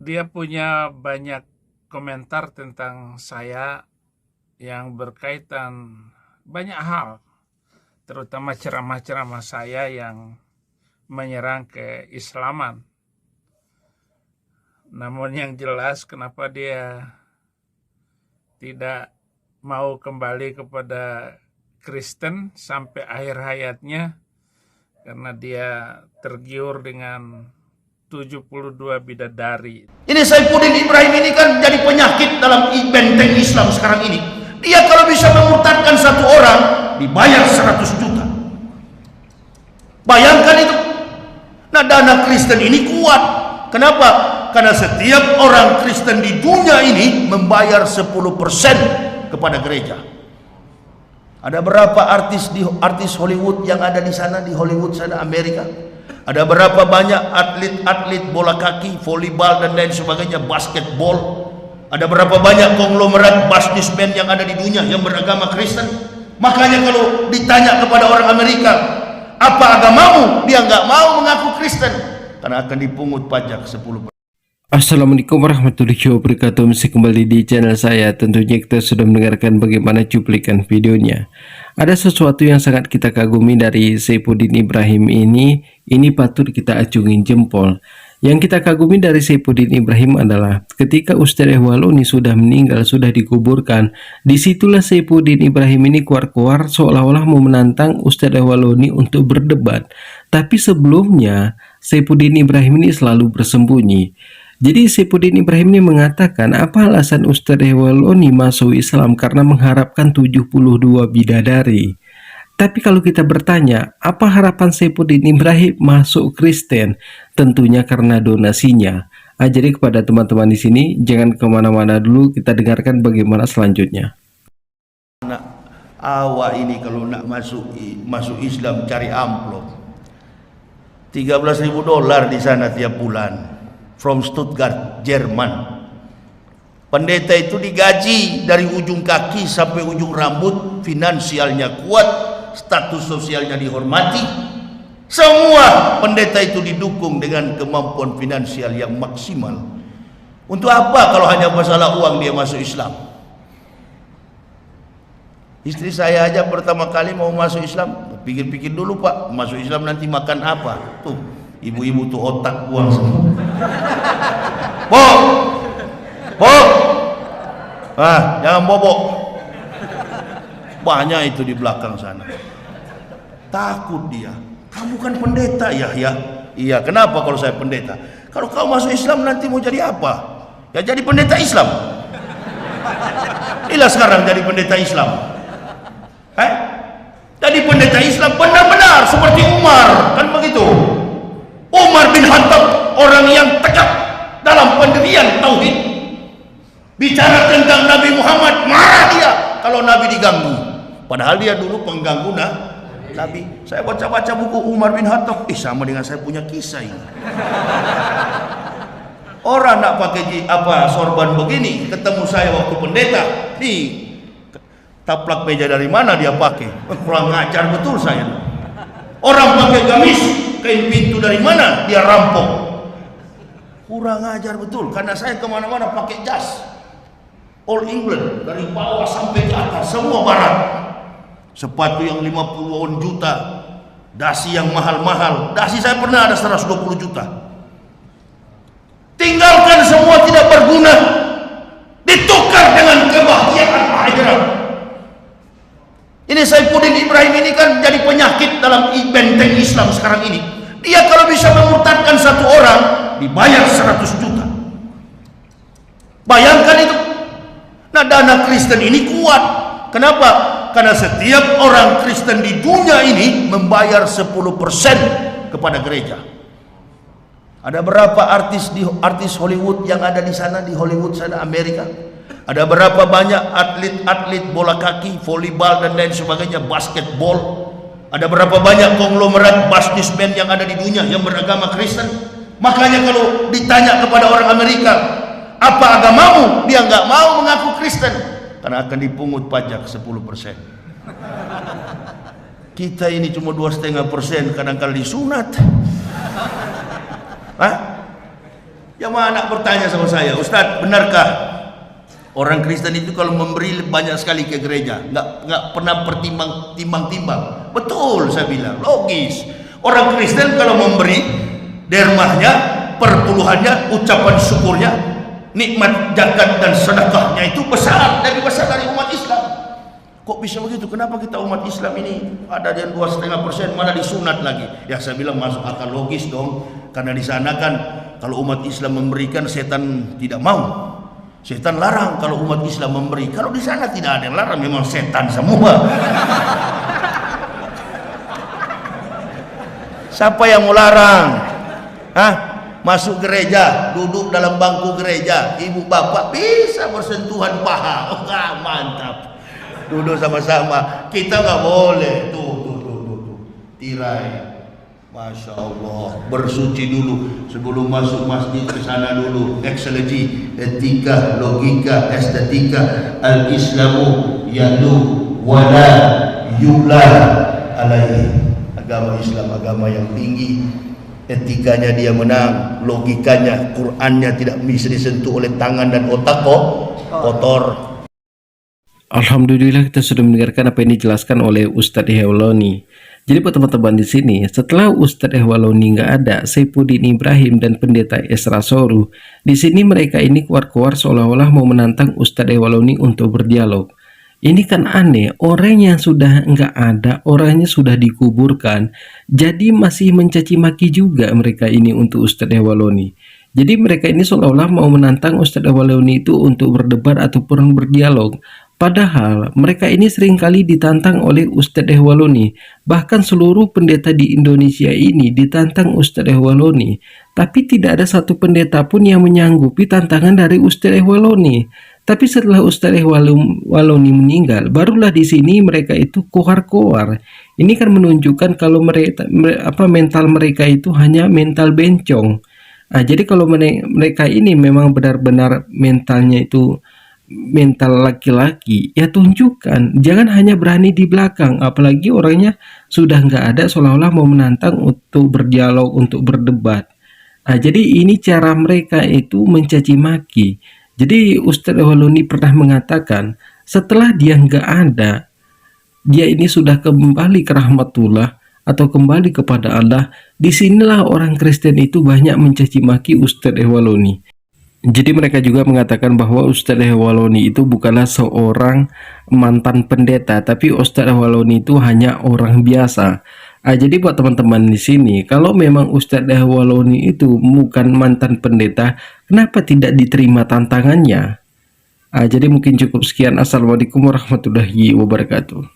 Dia punya banyak komentar tentang saya yang berkaitan banyak hal, terutama ceramah-ceramah saya yang menyerang keislaman. Namun yang jelas kenapa dia tidak mau kembali kepada Kristen sampai akhir hayatnya, karena dia tergiur dengan 72 bidadari. Ini Saifuddin Ibrahim ini kan jadi penyakit dalam benteng Islam sekarang ini. Dia kalau bisa memurtadkan satu orang dibayar 100 juta. Bayangkan itu. Nah, dana Kristen ini kuat. Kenapa? Karena setiap orang Kristen di dunia ini membayar 10% kepada gereja. Ada berapa artis Hollywood yang ada di sana, di Hollywood sana, Amerika? Ada berapa banyak atlet-atlet bola kaki, volleyball dan lain sebagainya, basketball. Ada berapa banyak konglomerat businessman yang ada di dunia yang beragama Kristen. Makanya kalau ditanya kepada orang Amerika, apa agamamu? Dia nggak mau mengaku Kristen karena akan dipungut pajak 10%. Assalamualaikum warahmatullahi wabarakatuh. Masih kembali di channel saya. Tentunya kita sudah mendengarkan bagaimana cuplikan videonya. Ada sesuatu yang sangat kita kagumi dari Saifuddin Ibrahim ini patut kita acungin jempol. Yang kita kagumi dari Saifuddin Ibrahim adalah ketika Ustadz Ehwaloni sudah meninggal, sudah dikuburkan, disitulah Saifuddin Ibrahim ini keluar-keluar seolah-olah mau menantang Ustadz Ehwaloni untuk berdebat. Tapi sebelumnya Saifuddin Ibrahim ini selalu bersembunyi. Jadi Saifuddin Ibrahim ini mengatakan apa alasan Ustadz Ehwaloni masuk Islam karena mengharapkan 72 bidadari. Tapi kalau kita bertanya, apa harapan Saifuddin Ibrahim masuk Kristen? Tentunya karena donasinya. Jadi kepada teman-teman di sini, jangan kemana-mana dulu, kita dengarkan bagaimana selanjutnya. Nah, awak ini kalau nak masuk Islam cari amplop. $13.000 di sana tiap bulan. From Stuttgart, Jerman. Pendeta itu digaji dari ujung kaki sampai ujung rambut, finansialnya kuat, status sosialnya dihormati. Semua pendeta itu didukung dengan kemampuan finansial yang maksimal. Untuk apa kalau hanya masalah uang dia masuk Islam? Istri saya aja pertama kali mau masuk Islam, pikir-pikir dulu Pak, masuk Islam nanti makan apa? Tuh, ibu-ibu tuh otak buang semua. Jangan bobok. Banyak itu di belakang sana. Takut dia. Kamu kan pendeta ya? Iya, kenapa kalau saya pendeta? Kalau kau masuk Islam nanti mau jadi apa? Ya jadi pendeta Islam. Inilah sekarang jadi pendeta Islam. Jadi pendeta Islam benar-benar seperti Umar, kan begitu? Umar bin Khattab, orang yang tegak dalam pendirian tauhid. Bicara tentang Nabi Muhammad, marah dia kalau Nabi diganggu. Padahal dia dulu pengganggu Nabi. Saya baca-baca buku Umar bin Khattab, sama dengan saya punya kisah ini. Orang nak pakai sorban begini, ketemu saya waktu pendeta, taplak meja dari mana dia pakai? Kurang ngajar betul saya. Orang pakai gamis, kain pintu dari mana dia rampok? Kurang ajar betul, karena saya kemana-mana pakai jas All England, dari bawah sampai ke atas semua barat. Sepatu yang 50 juta, dasi yang mahal-mahal. Dasi saya pernah ada 120 juta. Tinggalkan semua tidak berguna, ditukar dengan kebahagiaan akhirat. Ini Saifuddin Ibrahim ini kan jadi penyakit dalam benteng Islam sekarang ini. Dia kalau bisa memurtadkan satu orang dibayar 100 juta. Bayangkan itu. Nah, dana Kristen ini kuat. Kenapa? Karena setiap orang Kristen di dunia ini membayar 10% kepada gereja. Ada berapa artis Hollywood yang ada di sana, di Hollywood sana, Amerika? Ada berapa banyak atlet-atlet bola kaki, volleyball dan lain sebagainya, basketball. Ada berapa banyak konglomerat businessman yang ada di dunia yang beragama Kristen. Makanya kalau ditanya kepada orang Amerika, apa agamamu? Dia nggak mau mengaku Kristen karena akan dipungut pajak 10%. Kita ini cuma 2,5%, kadang-kadang disunat. Jamaah anak bertanya sama saya, Ustadz, benarkah orang Kristen itu kalau memberi banyak sekali ke gereja, nggak pernah timbang-timbang? Betul, saya bilang, logis. Orang Kristen kalau memberi dermahnya, perpuluhannya, ucapan syukurnya, nikmat zakat dan sedekahnya itu besar dari umat Islam. Kok bisa begitu? Kenapa kita umat Islam ini ada yang 2,5% malah disunat lagi? Ya saya bilang masuk akal, logis dong. Karena di sana kan kalau umat Islam memberikan, setan tidak mau. Setan larang kalau umat Islam memberi. Kalau di sana tidak ada yang larang, memang setan semua. Siapa yang mau larang? Hah? Masuk gereja, duduk dalam bangku gereja, ibu bapak bisa bersentuhan paha. Oh, mantap. Duduk sama-sama. Kita nggak boleh. Tuh. Tirai. Masya Allah, bersuci dulu sebelum masuk masjid, ke sana dulu. Ekseleji, etika, logika, estetika. Al-Islamu yadu wala yula alaihi. Agama Islam agama yang tinggi, etikanya dia menang, logikanya, Qurannya tidak bisa disentuh oleh tangan dan otak kotor. Alhamdulillah kita sudah mendengarkan apa yang dijelaskan oleh Ustadz Ihwaloni. Jadi buat teman-teman di sini, setelah Ustadz Ihwaloni nggak ada, Saifuddin Ibrahim dan Pendeta Esra Soru, di sini mereka ini keluar-keluar seolah-olah mau menantang Ustadz Ihwaloni untuk berdialog. Ini kan aneh, orang yang sudah nggak ada, orangnya sudah dikuburkan, jadi masih mencaci maki juga mereka ini untuk Ustadz Ihwaloni. Jadi mereka ini seolah-olah mau menantang Ustadz Ihwaloni itu untuk berdebat ataupun berdialog. Padahal mereka ini seringkali ditantang oleh Ustadz Ihwaloni. Bahkan seluruh pendeta di Indonesia ini ditantang Ustadz Ihwaloni. Tapi tidak ada satu pendeta pun yang menyanggupi tantangan dari Ustadz Ihwaloni. Tapi setelah Ustadz Ihwaloni meninggal, barulah di sini mereka itu kohar-kohar. Ini kan menunjukkan kalau mental mereka itu hanya mental bencong. Nah, jadi kalau mereka ini memang benar-benar mentalnya itu mental laki-laki, ya tunjukkan, jangan hanya berani di belakang, apalagi orangnya sudah nggak ada, seolah-olah mau menantang untuk berdialog, untuk berdebat. Nah, jadi ini cara mereka itu mencaci maki. Jadi Ustadz Ihwaloni pernah mengatakan setelah dia nggak ada, dia ini sudah kembali ke rahmatullah atau kembali kepada Allah. Disinilah orang Kristen itu banyak mencaci maki Ustadz Ihwaloni. Jadi mereka juga mengatakan bahwa Ustadz Ihwaloni itu bukanlah seorang mantan pendeta, tapi Ustadz Ihwaloni itu hanya orang biasa. Jadi buat teman-teman di sini, kalau memang Ustadz Ihwaloni itu bukan mantan pendeta, kenapa tidak diterima tantangannya? Jadi mungkin cukup sekian. Assalamualaikum warahmatullahi wabarakatuh.